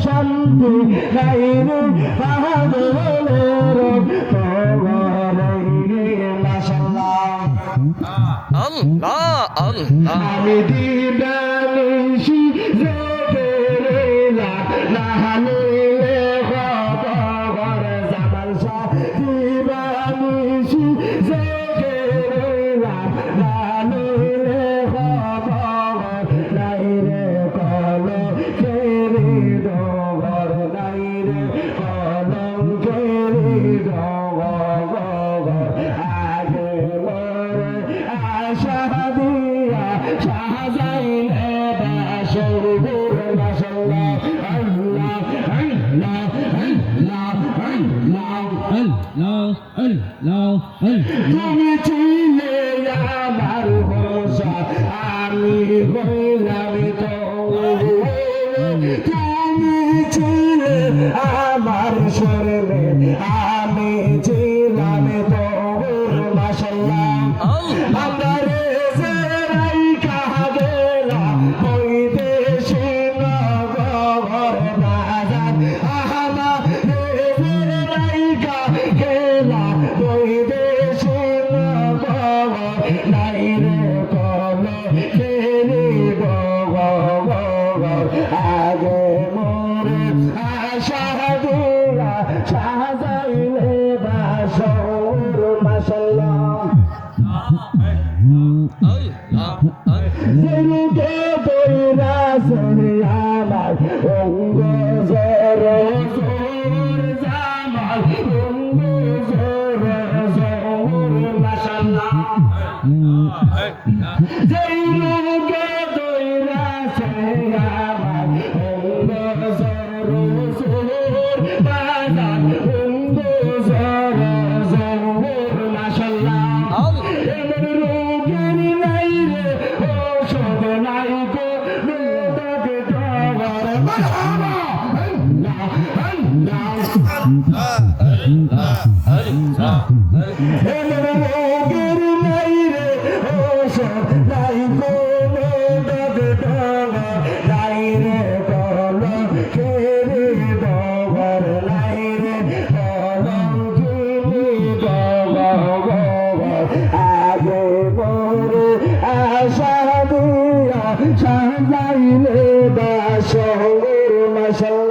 শান্তি গাইরে পাগলের মাশাআল্লাহ আল্লাহ আল্লাহ আমি দিবানিশি জেগে নাহালে খবর জামাল শাহ দিবানিশি জেগে নাহালে খবর নাইরে কলো কেরি ডগর নাইরে কলম কেরি ডগর আগে মরে আশা দিয়া শাহজাইলে বাসরুর মাশাআল্লাহ আল্লাহ আল্লাহ আল্লাহ আল্লাহ তুমি ছিলে আমার ভরসা আমি হইলাম তুমি ছিলে আমার শরণে আমি ছিলাম তোর মাশাআল্লাহ আমারে জেরাই কাগেলা ওই দেশে নগর বাজার আহমা জেরাই কাগেলা ওই দেশে নগর নাইরে কলে কেরি গগর আগে মোরে আশা দিয়া সাজাইলে বাসর মাশাআল্লাহ যেরুকে বইরা শুনি আমার অঙ্গ জর জোর জামাল অঙ্গ জর জোর মাশাআল্লাহ যেরুকে বইরা শুনি আমার অঙ্গ জর জোর বাজার অঙ্গ জর জোর মাশাআল্লাহ এমন রোগের নাই রে ঔষধ নাই গো লোকে ডগর মারহাবা আল্লাহ আল্লাহ এমন রোগের নাই রে ঔষধ নাই গো লোকে ডগর নাই রে কলম কেরি ডগর নাই রে কলম কেরি ডগর আগে মোরে আশা দিয়া সাজাইলে বাসর মাশাআল্লাহ